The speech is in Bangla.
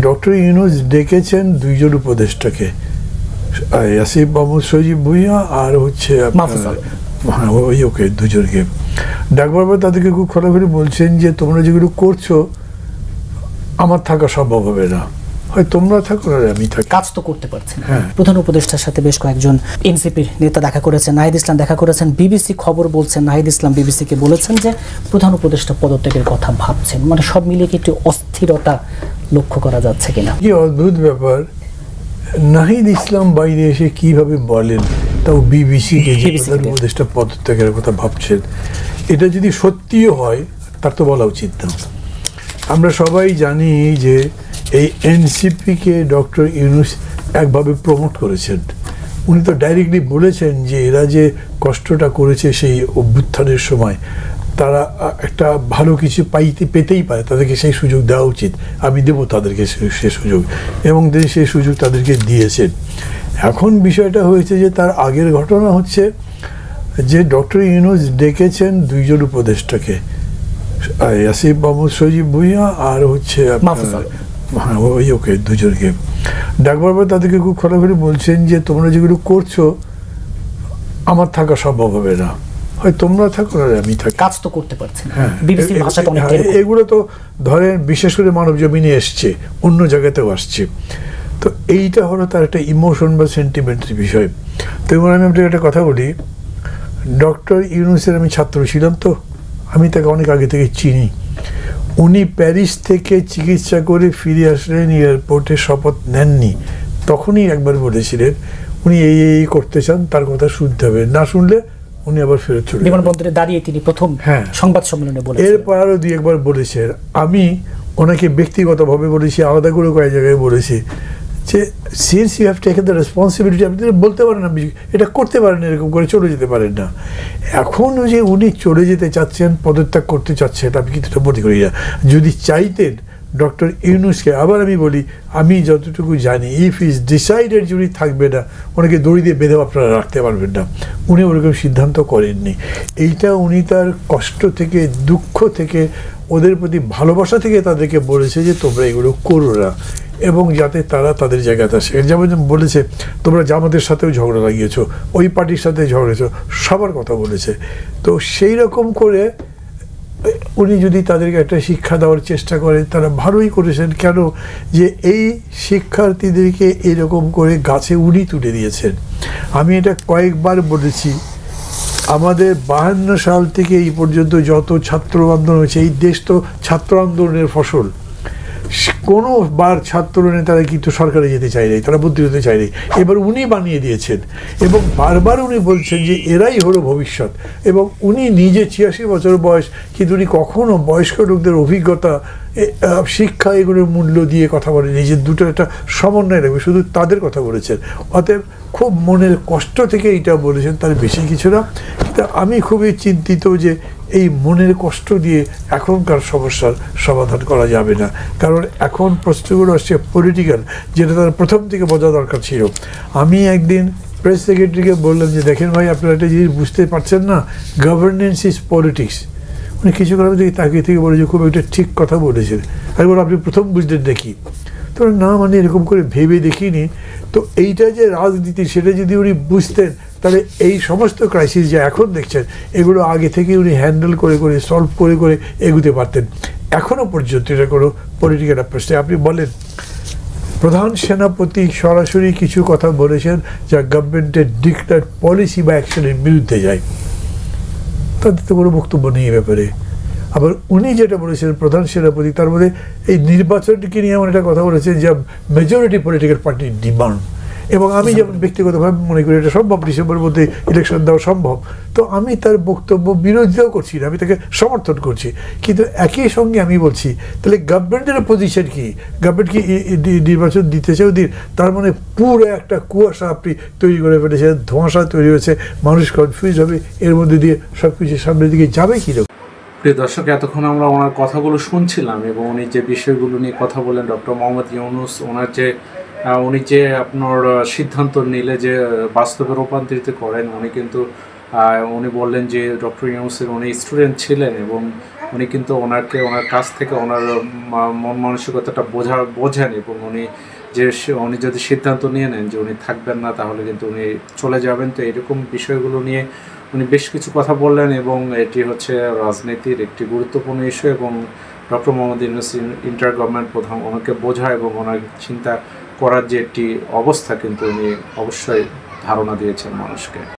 ডক্টর ইউনূস ডেকেছেন দুইজন উপদেষ্টাকে, আসিফ মাহমুদ সজীব ভুঁইয়া আর হচ্ছে ওকে দুজনকে ডাকবার পর তাদেরকে খুব খোলাখুলি বলছেন যে তোমরা যেগুলো করছো আমার থাকা সম্ভব হবে না, হয় তোমরা থাকো না আমি থাকি, কাজ তো করতে পারছেন। প্রধান উপদেষ্টার সাথে বেশ কয়েকজন এনসিপির নেতা দেখা করেছেন, নাহিদ ইসলাম দেখা করেছেন। বিবিসি খবর বলছেন নাহিদ ইসলাম বিবিসিকে বলেছেন যে প্রধান উপদেষ্টা পদত্যাগের কথা ভাবছেন। মানে সব মিলিয়ে কি একটু অস্থিরতা লক্ষ্য করা যাচ্ছে কিনা? কি অদ্ভুত ব্যাপার, নাহিদ ইসলাম বাইরে এসে কিভাবে বলেন, তাও বিবিসিকে যে প্রধান উপদেষ্টা পদত্যাগের কথা ভাবছেন, এটা যদি সত্যিও হয় তার তো বলা উচিত না। আমরা সবাই জানি যে এই এনসিপিকে ডক্টর ইউনূস একভাবে প্রমোট করেছেন। উনি তো ডাইরেক্টলি বলেছেন যে এরা যে কষ্টটা করেছে সেই অভ্যুত্থানের সময়, তারা একটা ভালো কিছু পেতেই পারে, তাদেরকে সেই সুযোগ দেওয়া উচিত, আমি দেবো তাদেরকে সে সুযোগ, এবং তিনি সেই সুযোগ তাদেরকে দিয়েছেন। এখন বিষয়টা হয়েছে যে তার আগের ঘটনা হচ্ছে যে ডক্টর ইউনূস ডেকেছেন দুইজন উপদেষ্টাকে, আসিফ মাহমুদ সজীব ভুঁইয়া আর হচ্ছে ওকে দুজনকে ডাকবার পর তাদেরকে খুব খোলাখুলি বলছেন যে তোমরা যেগুলো করছো আমার থাকা সম্ভব হবে না, হয় তোমরা থাকো না আমি থাকি, কাজ তো করতে পারছেন। এগুলো তো ধরেন বিশেষ করে মানব জমিনে এসছে, অন্য জায়গাতেও আসছে, তো এইটা হলো তার একটা ইমোশন বা সেন্টিমেন্টের বিষয়। তো এবার আমি আপনাকে একটা কথা বলি, ডক্টর ইউনূসের আমি ছাত্র ছিলাম, তো আমি তাকে অনেক আগে থেকে চিনি। উনি প্যারিস থেকে চিকিৎসা করে ফিরে আসলেন, এয়ারপোর্টে শপথ নেননি, তখনই একবার বলেছিলেন উনি এই করতে চান, তার কথা শুনতে হবে, না শুনলে উনি আবার ফেরত চলে বিমানবন্দরে দাঁড়িয়ে তিনি প্রথম সংবাদ সম্মেলনে বলেছেন। এরপর আরও দুই একবার বলেছেন। আমি ওনাকে ব্যক্তিগতভাবে বলেছি, আলাদা করে কয়েক জায়গায় বলেছি যে since you have taken the responsibility, আপনি বলতে পারেন না এটা করতে পারেন, এরকম করে চলে যেতে পারেন না। এখনও যে উনি চলে যেতে চাচ্ছেন, পদত্যাগ করতে চাচ্ছেন, আমি কিন্তু এটা মনে করি না। যদি চাইতেন ডক্টর ইউনূসকে, আবার আমি বলি, আমি যতটুকু জানি, ইফ ইজ ডিসাইডেড যে উনি থাকবে না, ওনাকে দড়ি দিয়ে বেঁধেও আপনারা রাখতে পারবেন না, উনি ওরকম সিদ্ধান্ত করেননি। এইটা উনি তার কষ্ট থেকে, দুঃখ থেকে, ওদের প্রতি ভালোবাসা থেকে তাদেরকে বলেছে যে তোমরা এগুলো করো না, এবং যাতে তারা তাদের জায়গাতে আসে। যেমন বলেছে তোমরা জামাতের সাথেও ঝগড়া লাগিয়েছো, ওই পার্টির সাথে ঝগড়েছো, সবার কথা বলেছে। তো সেই রকম করে উনি যদি তাদেরকে একটা শিক্ষা দেওয়ার চেষ্টা করেন, তারা ভালোই করেছেন। কেন যে এই শিক্ষার্থীদেরকে এরকম করে গাছে উনি তুলে দিয়েছেন। আমি এটা কয়েকবার বলেছি, আমাদের 52 সাল থেকে এই পর্যন্ত যত ছাত্র আন্দোলন হয়েছে, এই দেশ তো ছাত্র আন্দোলনের ফসল। কোনো বার ছাত্র নেতারা কিন্তু সরকারে যেতে চায় নাই, তারা বুদ্ধি হতে চায় নাই, এবার উনি বানিয়ে দিয়েছেন, এবং বারবার উনি বলছেন যে এরাই হলো ভবিষ্যৎ। এবং উনি নিজে 86 বছর বয়স, কিন্তু উনি কখনো বয়স্ক লোকদের অভিজ্ঞতা, শিক্ষা, এগুলোর মূল্য দিয়ে কথা বলেন, নিজের দুটো একটা সমন্বয় রাখবে, শুধু তাদের কথা বলেছেন। অতএব খুব মনের কষ্ট থেকে এইটা বলেছেন, তার বেশি কিছু না। কিন্তু আমি খুবই চিন্তিত যে এই মনের কষ্ট দিয়ে এখনকার সমস্যার সমাধান করা যাবে না, কারণ এখন প্রশ্নগুলো আসছে পলিটিক্যাল, যেটা তার প্রথম থেকে বোঝা দরকার ছিল। আমি একদিন প্রেস সেক্রেটারিকে বললাম যে দেখেন ভাই, আপনারা একটা জিনিস বুঝতে পারছেন না, গভর্নেন্স ইজ পলিটিক্স। উনি কিছুক্ষণ থেকে তাকিয়ে থেকে বলে যে খুব একটা ঠিক কথা বলেছেন। আমি বললাম আপনি প্রথম বুঝলেন নাকি? তো না, মানে এরকম করে ভেবে দেখিনি। তো এইটা যে রাজনীতি, সেটা যদি উনি বুঝতেন, তাহলে এই সমস্ত ক্রাইসিস যে এখন দেখছেন, এগুলো আগে থেকে উনি হ্যান্ডেল করে করে, সলভ করে করে এগুতে পারতেন। এখনও পর্যন্ত এটা কোনো পলিটিক্যাল অ্যাপ্রোচ। আপনি বলেন, প্রধান সেনাপতি সরাসরি কিছু কথা বলেছেন যা গভর্নমেন্টের ডিক্লেয়ার্ড পলিসি বা অ্যাকশনের বিরুদ্ধে যায়, তাদের তো কোনো বক্তব্য নেই এ ব্যাপারে। আবার উনি যেটা বলেছেন প্রধান সেনাপতি, তার মধ্যে এই নির্বাচনকে নিয়ে এমন একটা কথা বলেছেন যা মেজরিটি পলিটিক্যাল পার্টির ডিমান্ড, এবং আমি যেমন ব্যক্তিগতভাবে মনে করি এটা সম্ভব, ডিসেম্বরের মধ্যে ইলেকশন দেওয়া সম্ভব। তো আমি তার বক্তব্য বিরোধিতাও করছি না, আমি তাকে সমর্থন করছি। কিন্তু একই সঙ্গে আমি বলছি, তাহলে গভর্নমেন্টের পজিশন কি? গভর্নমেন্ট কি নির্বাচন দিতে চাও দিন, তার মানে পুরো একটা কুয়াশা আপনি তৈরি করে ফেলেছেন, ধোঁয়াশা তৈরি হয়েছে, মানুষ কনফিউজ হবে, এর মধ্যে দিয়ে সব কিছু সামনের দিকে যাবে কীরকম। প্রিয় দর্শক, এতক্ষণ আমরা ওনার কথাগুলো শুনছিলাম, এবং উনি যে বিষয়গুলো নিয়ে কথা বলেন, ডক্টর মোহাম্মদ ইউনূস, উনি যে আপনার সিদ্ধান্ত নিলে যে বাস্তবে রূপান্তরিত করেন, উনি কিন্তু উনি বললেন যে ডক্টর ইউনূসের উনি স্টুডেন্ট ছিলেন, এবং উনি কিন্তু ওনার কাছ থেকে ওনার মন মানসিকতাটা বোঝেন এবং উনি যদি সিদ্ধান্ত নিয়ে নেন যে উনি থাকবেন না, তাহলে কিন্তু উনি চলে যাবেন। তো এরকম বিষয়গুলো নিয়ে উনি বেশ কিছু কথা বললেন এবং এটি হচ্ছে রাজনীতির একটি গুরুত্বপূর্ণ ইস্যু এবং doctor Mohammad Yunus inter government প্রধান ওনাকে বোঝায় এবং ওনার চিন্তা করার যে একটি অবস্থা কিন্তু উনি অবশ্যই ধারণা দিয়েছেন মানুষকে।